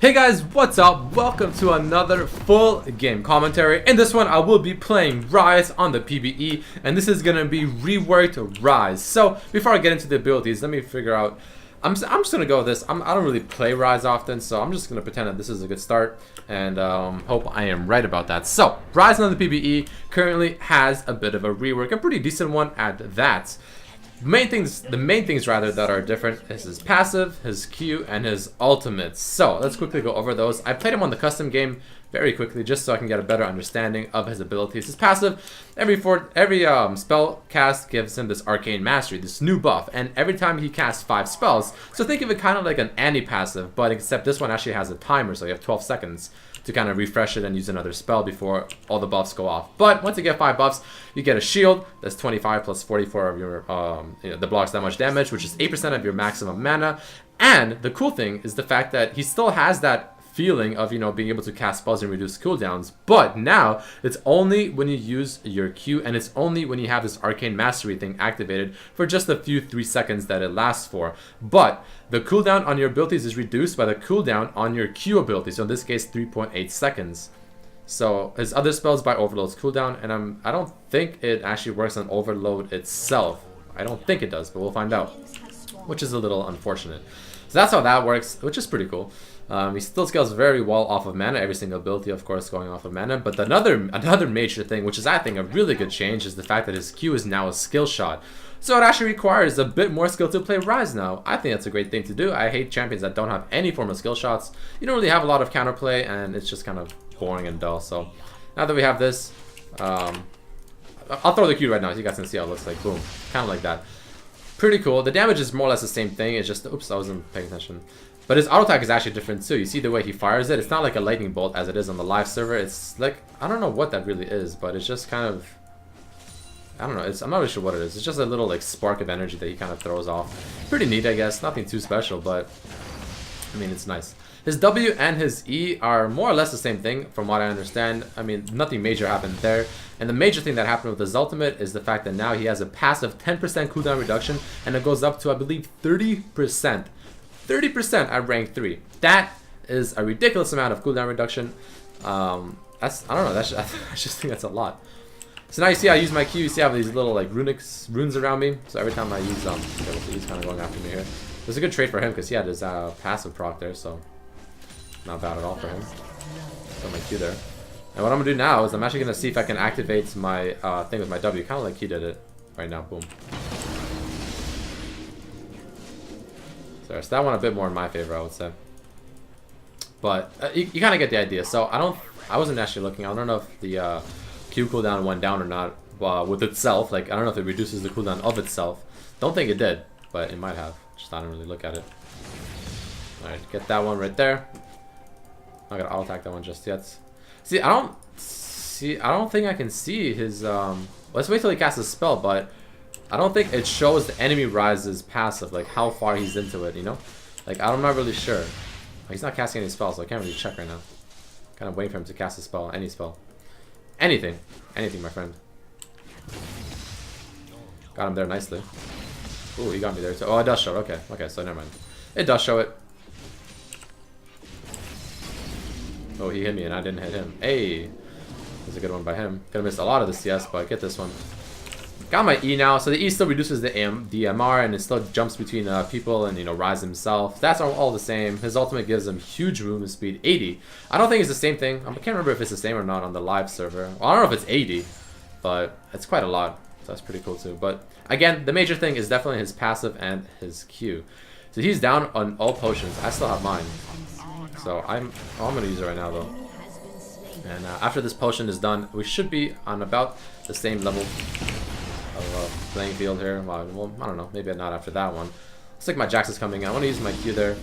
Hey guys, what's up? Welcome to another full game commentary. In this one, I will be playing Ryze on the PBE, and this is gonna be reworked Ryze. So before I get into the abilities, let me figure out. I'm just gonna go with this. I don't really play Ryze often, so I'm just gonna pretend that this is a good start, and hope I am right about that. So Ryze on the PBE currently has a bit of a rework, a pretty decent one at that. The main things that are different is his passive, his Q, and his ultimates. So let's quickly go over those. I played him on the custom game very quickly just so I can get a better understanding of his abilities. His passive, every spell cast gives him this arcane mastery, this new buff, and every time he casts 5 spells. So think of it kind of like an anti-passive, but except this one actually has a timer, so you have 12 seconds to kind of refresh it and use another spell before all the buffs go off. But once you get 5 buffs, you get a shield that's 25 plus 44 of your that blocks that much damage, which is 8% of your maximum mana. And the cool thing is the fact that he still has that feeling of being able to cast spells and reduce cooldowns, but now it's only when you use your Q, and it's only when you have this arcane mastery thing activated for just a few 3 seconds that it lasts for. But the cooldown on your abilities is reduced by the cooldown on your Q ability, so in this case 3.8 seconds. So his other spells by overload's cooldown, and I don't think it actually works on overload itself. I don't think it does, but we'll find out, which is a little unfortunate. So that's how that works, which is pretty cool. He still scales very well off of mana, every single ability of course going off of mana, but another major thing, which is I think a really good change, is the fact that his Q is now a skill shot. So it actually requires a bit more skill to play Ryze now. I think that's a great thing to do. I hate champions that don't have any form of skill shots. You don't really have a lot of counterplay, and it's just kind of boring and dull. So now that we have this, I'll throw the Q right now so you guys can see how it looks like. Boom, kind of like that. Pretty cool. The damage is more or less the same thing. It's just, oops, I wasn't paying attention. But his auto attack is actually different too. You see the way he fires it? It's not like a lightning bolt as it is on the live server. It's like, I don't know what that really is, but it's just kind of, I don't know. I'm not really sure what it is. It's just a little like spark of energy that he kind of throws off. Pretty neat, I guess. Nothing too special, but I mean, it's nice. His W and his E are more or less the same thing from what I understand. I mean, nothing major happened there. And the major thing that happened with his ultimate is the fact that now he has a passive 10% cooldown reduction, and it goes up to, I believe, 30%. 30% at rank 3. That is a ridiculous amount of cooldown reduction. I don't know, I just think that's a lot. So now you see I use my Q, you see I have these little like runes around me. So every time I use he's kind of going after me here. It was a good trade for him because he had his passive proc there, so not bad at all for him. Got my Q there. And what I'm gonna do now is I'm actually gonna see if I can activate my thing with my W, kind of like he did it right now. Boom. So that one a bit more in my favor, I would say. But you kind of get the idea. So I wasn't actually looking. I don't know if the Q cooldown went down or not with itself. Like, I don't know if it reduces the cooldown of itself. Don't think it did, but it might have. Just I didn't really look at it. Alright, get that one right there. I'm not gonna auto attack that one just yet. See, I don't think I can see his let's wait till he casts a spell, but I don't think it shows the enemy Ryze's passive, like how far he's into it, Like, I'm not really sure. He's not casting any spells, so I can't really check right now. Kind of waiting for him to cast a spell, any spell. Anything, my friend. Got him there nicely. Ooh, he got me there too. Oh, it does show it. Okay, so never mind. It does show it. Oh, he hit me and I didn't hit him. Hey, that's a good one by him. Could have missed a lot of the CS, but get this one. Got my E now, so the E still reduces the MR, and it still jumps between people and Ryze himself. That's all the same. His ultimate gives him huge movement speed, 80. I don't think it's the same thing. I can't remember if it's the same or not on the live server. Well, I don't know if it's 80, but it's quite a lot. So that's pretty cool too. But again, the major thing is definitely his passive and his Q. So he's down on all potions. I still have mine. So I'm gonna use it right now though. And after this potion is done, we should be on about the same level of playing field here. Well, I don't know, maybe not after that one. Looks like my Jax is coming. I want to use my Q there.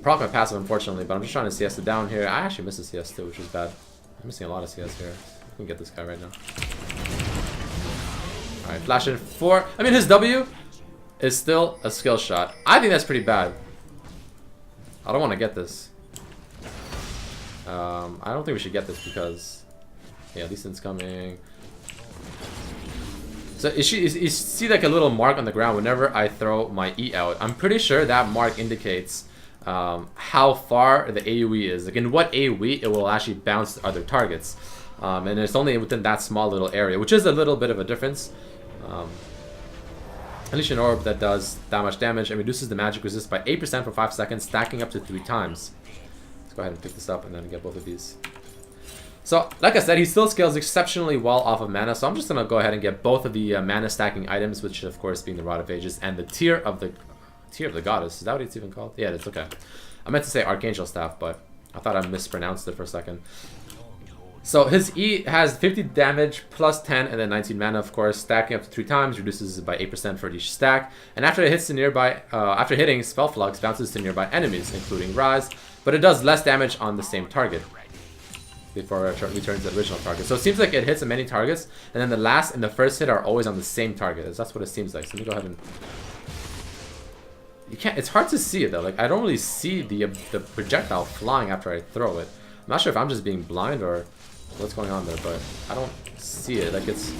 Proc my passive, unfortunately, but I'm just trying to CS it down here. I actually missed a CS too, which is bad. I'm missing a lot of CS here. I can get this guy right now. Alright, flash in 4. I mean, his W is still a skill shot. I think that's pretty bad. I don't want to get this. I don't think we should get this because, yeah, Lee Sin's coming. So you see like a little mark on the ground whenever I throw my E out. I'm pretty sure that mark indicates how far the AoE is. Like in what AoE it will actually bounce to other targets. And it's only within that small little area, which is a little bit of a difference. Unleash an orb that does that much damage and reduces the magic resist by 8% for 5 seconds, stacking up to 3 times. Let's go ahead and pick this up and then get both of these. So, like I said, he still scales exceptionally well off of mana, so I'm just going to go ahead and get both of the mana stacking items, which of course being the Rod of Ages and the Tear of the Goddess. Is that what it's even called? Yeah, it's okay. I meant to say Archangel Staff, but I thought I mispronounced it for a second. So his E has 50 damage, plus 10, and then 19 mana, of course, stacking up to 3 times, reduces it by 8% for each stack. And after it hits the nearby, after hitting, Spell Flux bounces to nearby enemies, including Ryze, but it does less damage on the same target before it returns to the original target. So it seems like it hits many targets, and then the last and the first hit are always on the same target. That's what it seems like. So let me go ahead and... You can't... It's hard to see it though. Like I don't really see the projectile flying after I throw it. I'm not sure if I'm just being blind or what's going on there, but I don't see it. Like it's...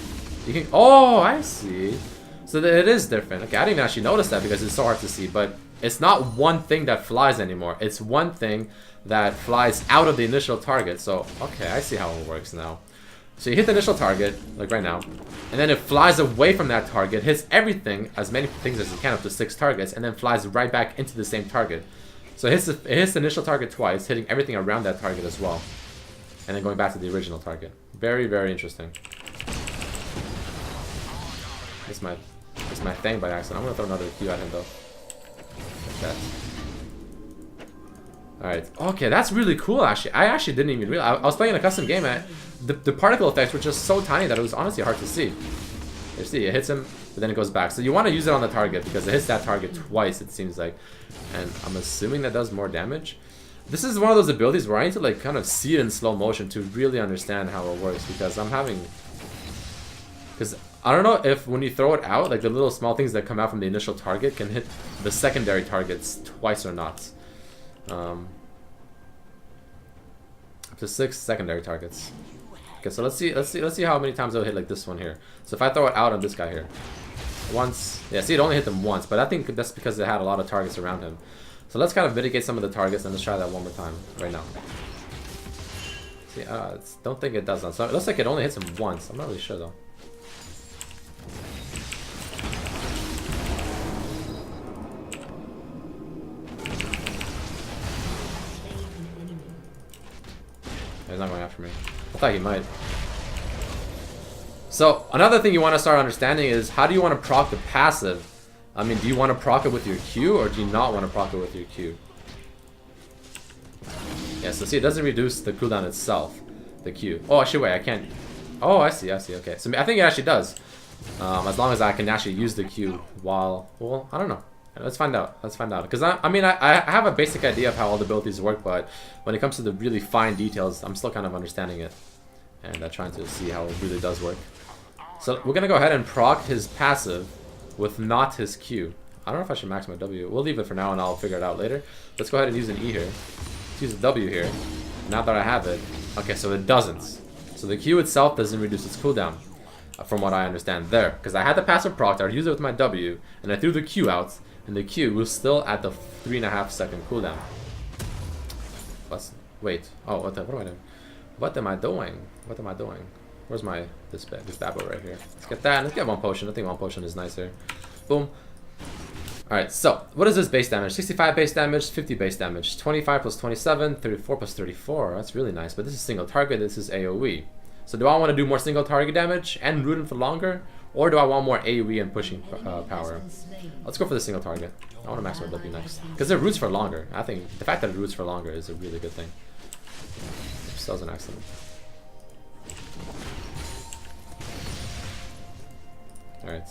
You can... Oh, I see. So it is different. Okay, I didn't even actually notice that because it's so hard to see, but it's not one thing that flies anymore. It's one thing that flies out of the initial target. So, okay, I see how it works now. So you hit the initial target, like right now, and then it flies away from that target, hits everything, as many things as it can, up to 6 targets, and then flies right back into the same target. So it hits the initial target twice, hitting everything around that target as well. And then going back to the original target. Very, very interesting. It's my thing by accident. I'm gonna throw another Q at him though. Like that. Alright. Okay, that's really cool actually. I actually didn't even realize. I was playing a custom game and the particle effects were just so tiny that it was honestly hard to see. You see, it hits him, but then it goes back. So you want to use it on the target because it hits that target twice, it seems like. And I'm assuming that does more damage. This is one of those abilities where I need to like kind of see it in slow motion to really understand how it works because I'm having... Because I don't know if when you throw it out, like the little small things that come out from the initial target can hit the secondary targets twice or not. Up to 6 secondary targets. Okay, so let's see how many times it'll hit like this one here. So if I throw it out on this guy here, once, yeah, see it only hit them once, but I think that's because it had a lot of targets around him. So let's kind of mitigate some of the targets and let's try that one more time right now. See, don't think it does that. So it looks like it only hits him once. I'm not really sure though. He's not going after me. I thought he might. So another thing you want to start understanding is how do you want to proc the passive? I mean, do you want to proc it with your Q or do you not want to proc it with your Q? Yeah, so see, it doesn't reduce the cooldown itself, the Q. Oh, actually, wait, I can't. Oh, I see, okay. So I think it actually does. As long as I can actually use the Q while, well, I don't know. Let's find out. Let's find out. Because I mean, I have a basic idea of how all the abilities work, but when it comes to the really fine details, I'm still kind of understanding it. And trying to see how it really does work. So we're going to go ahead and proc his passive with not his Q. I don't know if I should max my W. We'll leave it for now and I'll figure it out later. Let's go ahead and use an E here. Let's use a W here. Now that I have it. Okay, so it doesn't. So the Q itself doesn't reduce its cooldown. From what I understand there. Because I had the passive proc, I would use it with my W, and I threw the Q out. And the Q was still at the 3.5 second cooldown. Wait. Oh, what am I doing? What am I doing? What am I doing? Where's my this bad boy right here? Let's get that. Let's get one potion. I think one potion is nicer. Boom. Alright, so what is this base damage? 65 base damage, 50 base damage, 25 plus 27, 34 plus 34. That's really nice. But this is single target. This is AoE. So do I want to do more single target damage and root him for longer? Or do I want more AoE and pushing power? Let's go for the single target. I want to max my W next. Because it roots for longer. I think the fact that it roots for longer is a really good thing. Oops, that was an accident. Alright.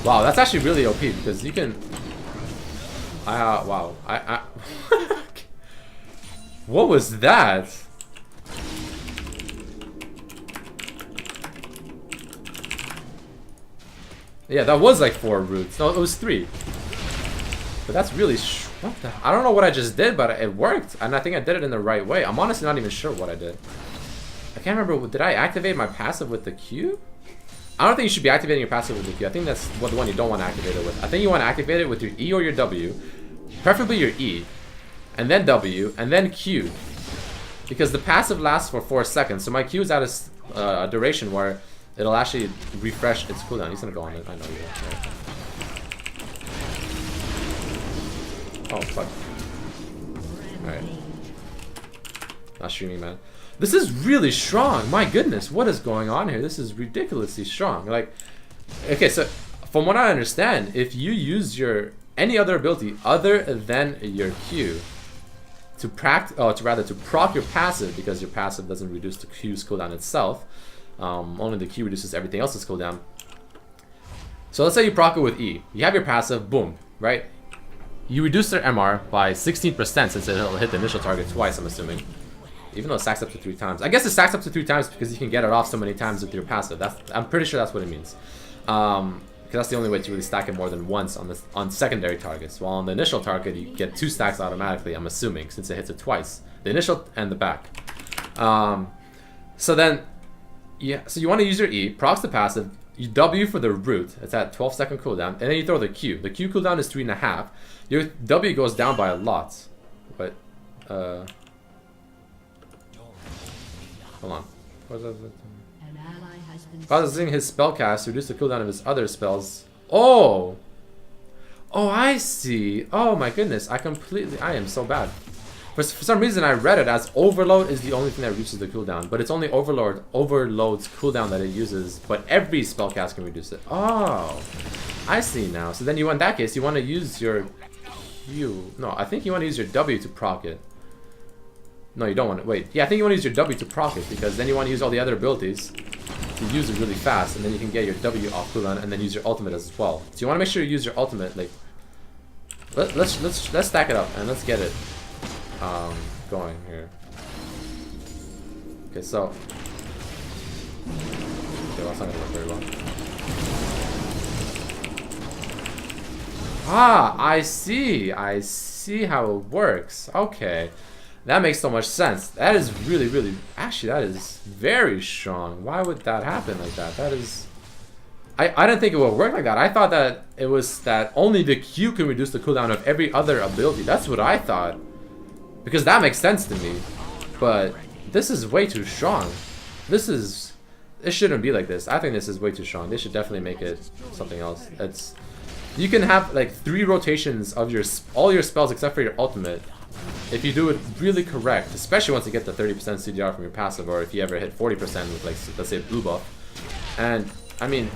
Wow, that's actually really OP because you can... wow. What was that? Yeah, that was like 4 roots. No, it was 3. But that's really... what the... I don't know what I just did, but it worked. And I think I did it in the right way. I'm honestly not even sure what I did. I can't remember. Did I activate my passive with the Q? I don't think you should be activating your passive with the Q. I think that's the one you don't want to activate it with. I think you want to activate it with your E or your W, preferably your E, and then W, and then Q. Because the passive lasts for 4 seconds, so my Q is at a duration where it'll actually refresh its cooldown. He's gonna go on it. I know you will. Oh, fuck. Alright. Not streaming, man. This is really strong. My goodness, what is going on here? This is ridiculously strong. Like, okay, so from what I understand, if you use your any other ability other than your Q to proc your passive, because your passive doesn't reduce the Q's cooldown itself, only the Q reduces everything else's cooldown. So let's say you proc it with E. You have your passive, boom, right? You reduce their MR by 16% since it'll hit the initial target twice, I'm assuming. Even though it stacks up to 3 times. I guess it stacks up to 3 times because you can get it off so many times with your passive. I'm pretty sure that's what it means. Because that's the only way to really stack it more than once on secondary targets. While on the initial target, you get 2 stacks automatically, I'm assuming, since it hits it twice. The initial and the back. So then, yeah, so you want to use your E, procs the passive, you W for the root, it's at 12-second cooldown, and then you throw the Q. The Q cooldown is 3.5. Your W goes down by a lot. But, hold on. Processing his spellcast to reduce the cooldown of his other spells. Oh! Oh, I see. Oh my goodness. I am so bad. For some reason I read it as overload is the only thing that reduces the cooldown. But it's only overload's cooldown that it uses. But every spellcast can reduce it. Oh! I see now. So then in that case, you want to use your Q. No, I think you want to use your W to proc it. No, you don't want to. Wait. Yeah, I think you want to use your W to proc it, because then you want to use all the other abilities to use it really fast, and then you can get your W off cooldown and then use your ultimate as well. So you want to make sure you use your ultimate. Like, let's stack it up and let's get it going here. Okay, so okay, well, that's not gonna work very well. Ah, I see how it works. Okay. That makes so much sense. That is really, actually, that is very strong. Why would that happen like that? That is... I didn't think it would work like that. I thought that it was that only the Q can reduce the cooldown of every other ability. That's what I thought. Because that makes sense to me. But this is way too strong. It shouldn't be like this. I think this is way too strong. They should definitely make it something else. You can have like 3 rotations of all your spells except for your ultimate. If you do it really correct, especially once you get the 30% CDR from your passive, or if you ever hit 40% with, like, let's say, blue buff. And, I mean,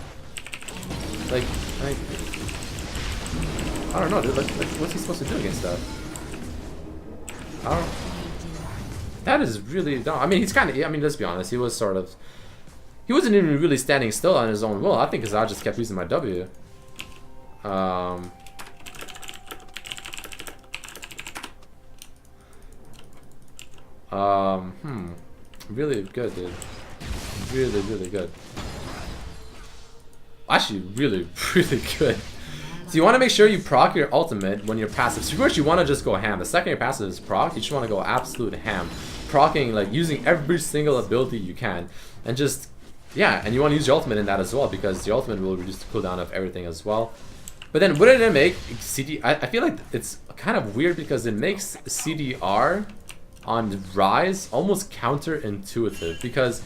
like I don't know, dude. What's he supposed to do against that? I don't know. That is really dumb. I mean, he's kind of, I mean, let's be honest, he wasn't even really standing still on his own will. I think because I just kept using my W. Really good, dude. Really good. Actually, really good. So you want to make sure you proc your ultimate when you're passive. So first you want to just go ham. The second your passive is proc, you just want to go absolute ham. Procking, like, using every single ability you can. And just, yeah, and you want to use your ultimate in that as well, because your ultimate will reduce the cooldown of everything as well. But then wouldn't it make CD... I feel like it's kind of weird because it makes CDR on Ryze almost counterintuitive, because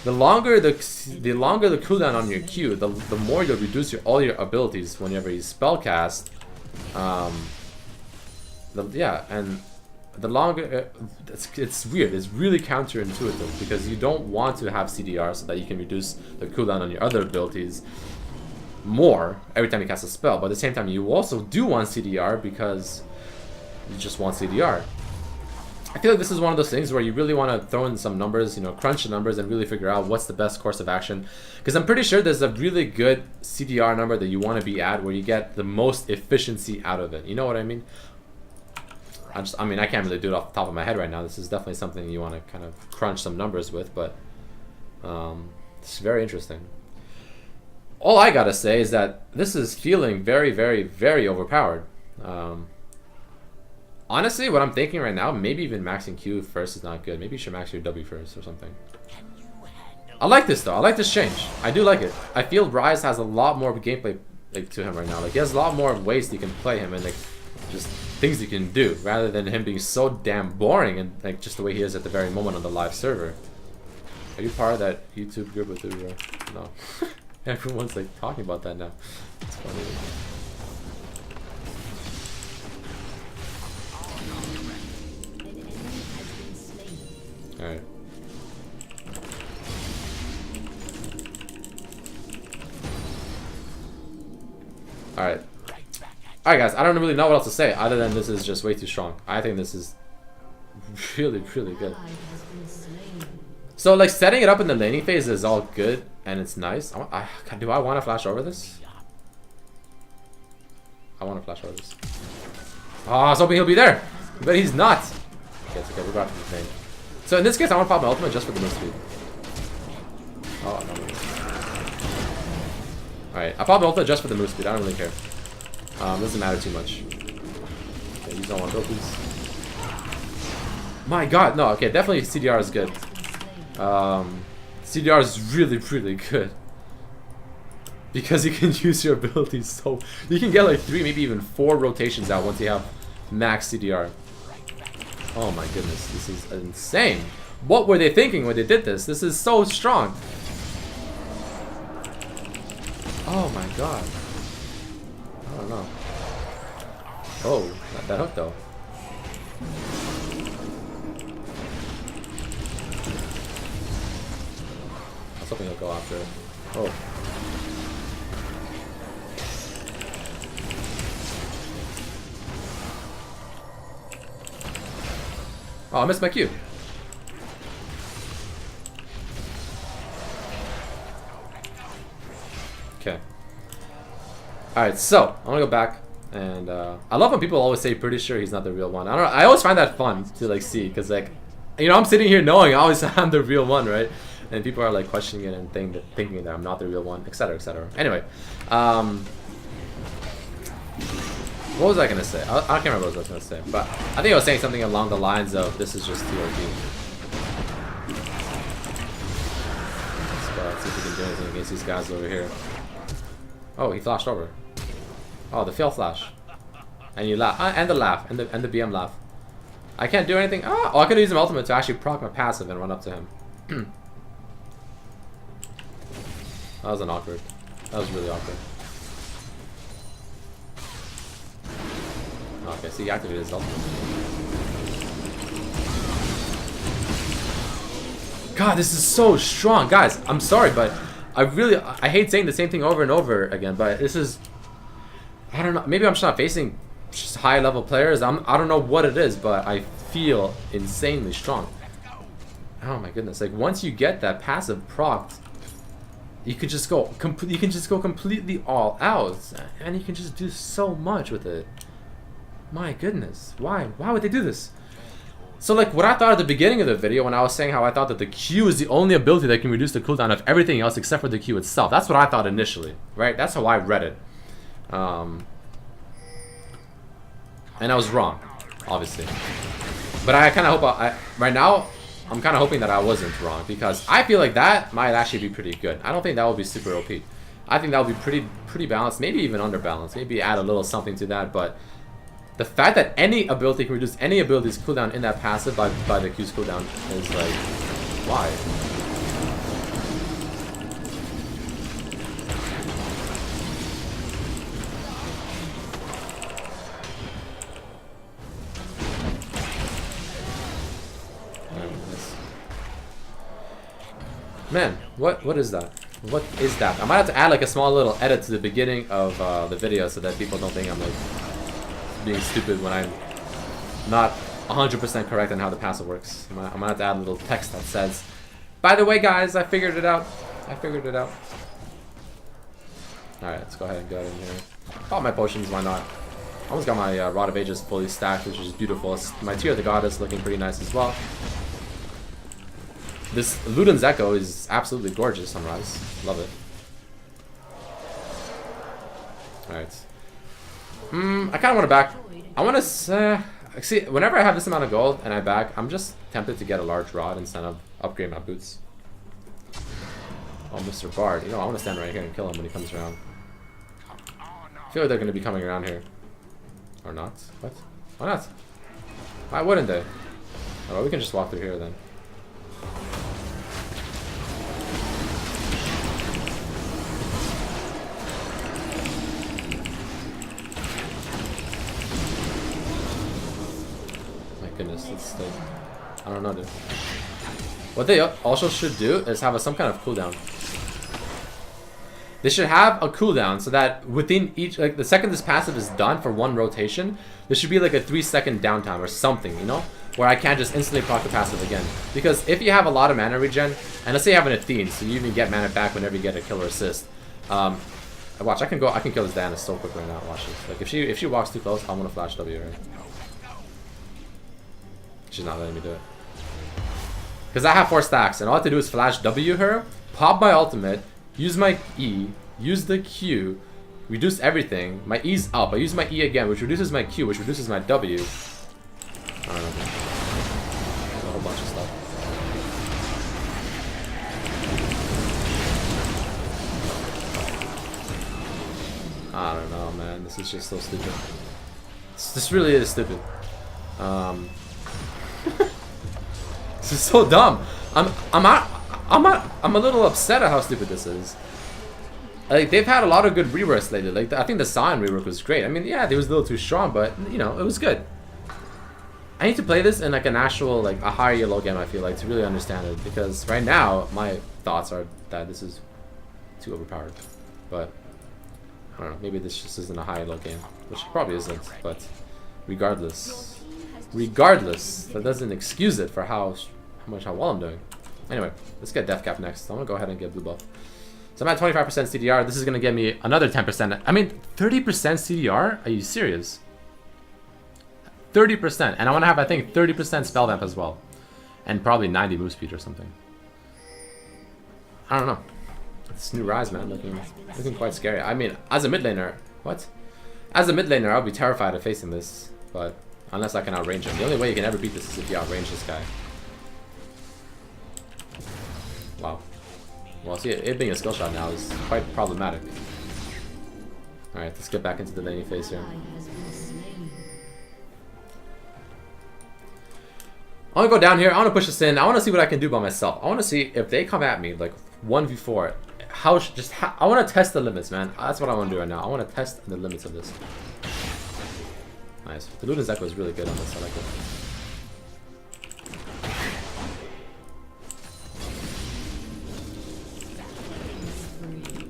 the longer the cooldown on your Q, the more you'll reduce all your abilities whenever you spellcast. And the longer it's weird. It's really counterintuitive because you don't want to have CDR so that you can reduce the cooldown on your other abilities more every time you cast a spell. But at the same time, you also do want CDR because you just want CDR. I feel like this is one of those things where you really want to throw in some numbers, you know, crunch the numbers and really figure out what's the best course of action. Because I'm pretty sure there's a really good CDR number that you want to be at where you get the most efficiency out of it. You know what I mean? I mean, I can't really do it off the top of my head right now. This is definitely something you want to kind of crunch some numbers with, but it's very interesting. All I gotta say is that this is feeling very, very overpowered. Honestly, what I'm thinking right now, maybe even maxing Q first is not good. Maybe you should max your W first or something. I like this though. I like this change. I do like it. I feel Ryze has a lot more gameplay like to him right now. Like he has a lot more ways you can play him and like just things you can do rather than him being so damn boring and like just the way he is at the very moment on the live server. Are you part of that YouTube group with the no? Everyone's like talking about that now. It's funny. All right. Alright. Alright guys, I don't really know what else to say other than this is just way too strong. I think this is really, really good. So like setting it up in the laning phase is all good and it's nice. Do I want to flash over this? I want to flash over this. Oh, I was hoping he'll be there. But he's not. Okay, it's okay, we're going to the lane. So in this case, I want to pop my ultimate just for the move speed. Oh, no. Alright, I popped my ultimate just for the move speed. I don't really care. Doesn't matter too much. Okay, use that one. Go, please. My god, no. Okay, definitely CDR is good. CDR is really, really good. Because you can use your abilities so... You can get like 3, maybe even 4 rotations out once you have max CDR. Oh my goodness, this is insane. What were they thinking when they did this? This is so strong. Oh my god. I don't know. Oh, that hook though. I was hoping he'll go after it. Oh. Oh, I missed my Q. Okay. Alright, so I'm gonna go back and I love when people always say pretty sure he's not the real one. I don't know, I always find that fun to like see because like, you know, I'm sitting here knowing I always I'm the real one, right? And people are like questioning it and thinking that I'm not the real one, etc, etc. Anyway, what was I gonna say? I can't remember what I was gonna say, but I think I was saying something along the lines of this is just TRP. Let's see if we can do anything against these guys over here. Oh, he flashed over. Oh, the fail flash. And you laugh. And the laugh. And the BM laugh. I can't do anything. Oh, I could use an ultimate to actually proc my passive and run up to him. That was awkward. That was really awkward. Okay, so he activated his ultimate. God, this is so strong. Guys, I'm sorry, but I hate saying the same thing over and over again, but this is, I don't know, maybe I'm just not facing just high level players. I don't know what it is, but I feel insanely strong. Oh my goodness, like once you get that passive proc, you can just go completely all out and you can just do so much with it. My goodness, why would they do this? So like what I thought at the beginning of the video when I was saying how I thought that the Q is the only ability that can reduce the cooldown of everything else except for the Q itself. That's what I thought initially, right? That's how I read it. And I was wrong, obviously. But I kind of hope right now I'm kind of hoping that I wasn't wrong because I feel like that might actually be pretty good. I don't think that would be super OP. I think that would be pretty balanced, maybe even underbalanced. Maybe add a little something to that, but the fact that any ability can reduce any ability's cooldown in that passive by the Q's cooldown is like, why? Man, what is that? What is that? I might have to add like a small little edit to the beginning of the video so that people don't think I'm like being stupid when I'm not 100% correct on how the passive works. I'm gonna have to add a little text that says, by the way guys, I figured it out. I figured it out. Alright, let's go ahead and go in here. Pop my potions, why not? I almost got my Rod of Ages fully stacked, which is beautiful. My Tear of the Goddess looking pretty nice as well. This Luden's Echo is absolutely gorgeous on Ryze. Love it. Alright. I kind of want to back. I want to see, whenever I have this amount of gold and I back, I'm just tempted to get a large rod instead of upgrade my boots. Oh, Mr. Bard. You know, I want to stand right here and kill him when he comes around. I feel like they're going to be coming around here. Or not. What? Why not? Why wouldn't they? Oh, well, we can just walk through here then. My goodness, it's like... I don't know, dude. What they also should do is have some kind of cooldown. They should have a cooldown so that within each, like the second this passive is done for one rotation, there should be like a 3-second downtime or something, you know? Where I can't just instantly proc the passive again. Because if you have a lot of mana regen, and let's say you have an Athene, so you even get mana back whenever you get a kill or assist. Watch, I can kill this Diana so quick right now, watch this. Like if she walks too close, I'm gonna flash W, right? She's not letting me do it. Because I have 4 stacks, and all I have to do is flash W her, pop my ultimate, use my E, use the Q, reduce everything. My E's up. I use my E again, which reduces my Q, which reduces my W. I don't know. There's a whole bunch of stuff. I don't know, man. This is just so stupid. This really is stupid. This is so dumb. I'm a little upset at how stupid this is. Like, they've had a lot of good reworks lately. Like, I think the Sion rework was great. I mean, yeah, they was a little too strong, but you know, it was good. I need to play this in like an actual, like a higher yellow game, I feel like, to really understand it, because right now my thoughts are that this is too overpowered. But I don't know, maybe this just isn't a high yellow game, which probably isn't, but regardless, that doesn't excuse it for how well I'm doing. Anyway, let's get Death Cap next. I'm gonna go ahead and get blue buff. So I'm at 25% CDR. This is gonna get me another 10%. I mean, 30% CDR? Are you serious? 30%, and I want to have, I think, 30% spell vamp as well, and probably 90 move speed or something. I don't know. This new Ryze, man, looking quite scary. I mean, as a mid laner, As a mid laner, I'll be terrified of facing this, but unless I can outrange him. The only way you can ever beat this is if you outrange this guy. Wow. Well, see, it being a skill shot now is quite problematic. Alright, let's get back into the laning phase here. I want to go down here. I want to push this in. I want to see what I can do by myself. I want to see if they come at me like 1v4. I want to test the limits, man. That's what I want to do right now. I want to test the limits of this. Nice. The Luden's Echo is really good on this. I like it.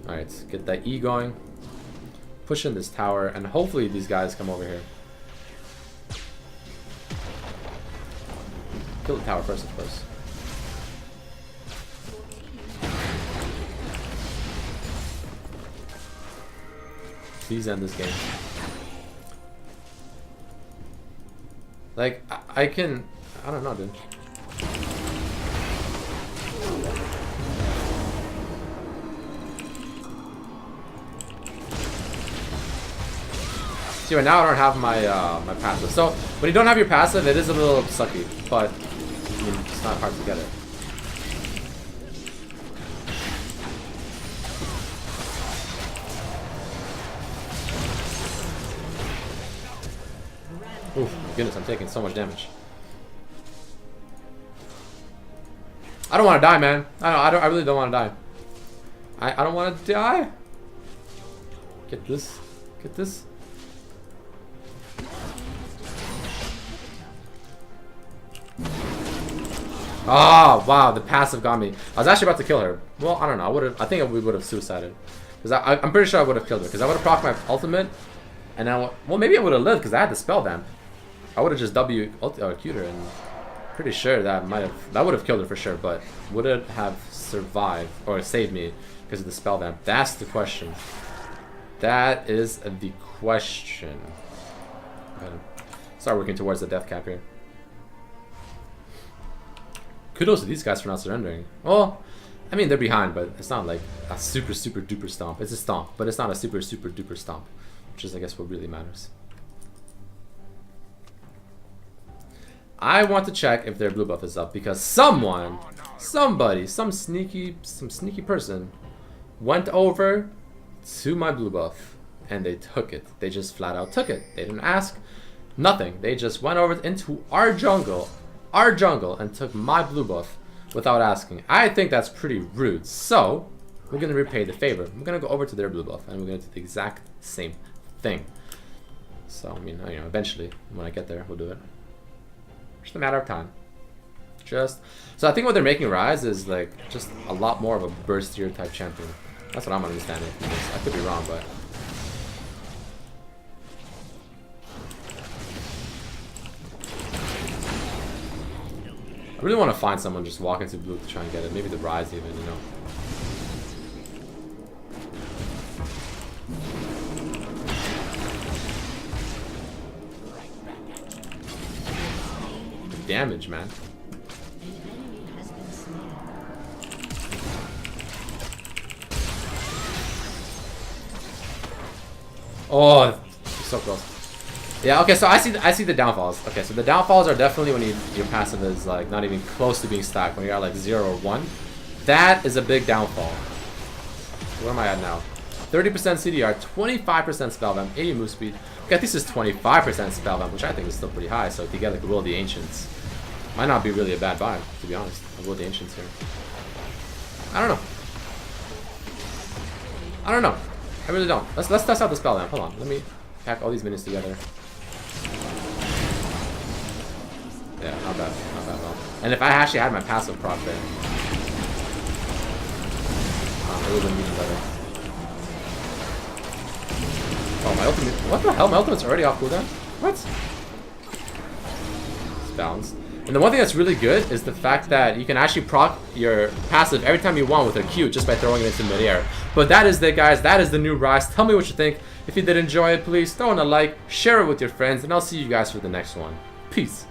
Alright, get that E going. Push in this tower, and hopefully these guys come over here. Kill the tower first, of course. Please end this game. Like, I don't know, dude. See, right now I don't have my my passive. So when you don't have your passive, it is a little sucky, but I mean, it's not hard to get it. Oof, my goodness, I'm taking so much damage. I don't want to die, man. I really don't want to die. I don't want to die. Get this. Get this. Oh, wow, the passive got me. I was actually about to kill her. Well, I don't know. I think we would have suicided. Because I'm pretty sure I would have killed her. Because I would have procced my ultimate. And now, well, maybe I would have lived because I had the spell vamp. I would have just Q'd her, and pretty sure that would have killed her for sure. But would it have survived or saved me because of the spell vamp? That's the question. That is the question. Gotta start working towards the death cap here. Kudos to these guys for not surrendering. Well, I mean, they're behind, but it's not like a super duper stomp. It's a stomp, but it's not a super duper stomp, which is, I guess, what really matters. I want to check if their blue buff is up because someone some sneaky person went over to my blue buff and they took it. They just flat out took it. They didn't ask, nothing. They just went over into our jungle, and took my blue buff without asking. I think that's pretty rude. So we're gonna repay the favor. We're gonna go over to their blue buff and we're gonna do the exact same thing. So I mean, you know, eventually when I get there, we'll do it. Just a matter of time. So I think what they're making Ryze is like just a lot more of a burstier type champion. That's what I'm understanding. I could be wrong, but I really want to find someone just walk into blue to try and get it. Maybe the Ryze even, you know. The damage, man. Oh, so close. Yeah, okay, so I see the downfalls. Okay, so the downfalls are definitely when your passive is like not even close to being stacked, when you're at like 0 or 1. That is a big downfall. Where am I at now? 30% CDR, 25% spell vamp, 80 move speed. Okay, this is 25% spell vamp, which I think is still pretty high, so if you get like Will of the Ancients, might not be really a bad buy, to be honest. Will of the Ancients here. I don't know. I really don't. Let's test out the spell vamp. Hold on, let me pack all these minions together. Yeah, not bad at all. And if I actually had my passive proc there, it would have been even better. Oh, my ultimate. What the hell? My ultimate's already off cooldown? What? It's balanced. And the one thing that's really good is the fact that you can actually proc your passive every time you want with a Q just by throwing it into midair. But that is it, guys. That is the new Ryze. Tell me what you think. If you did enjoy it, please throw in a like, share it with your friends, and I'll see you guys for the next one. Peace.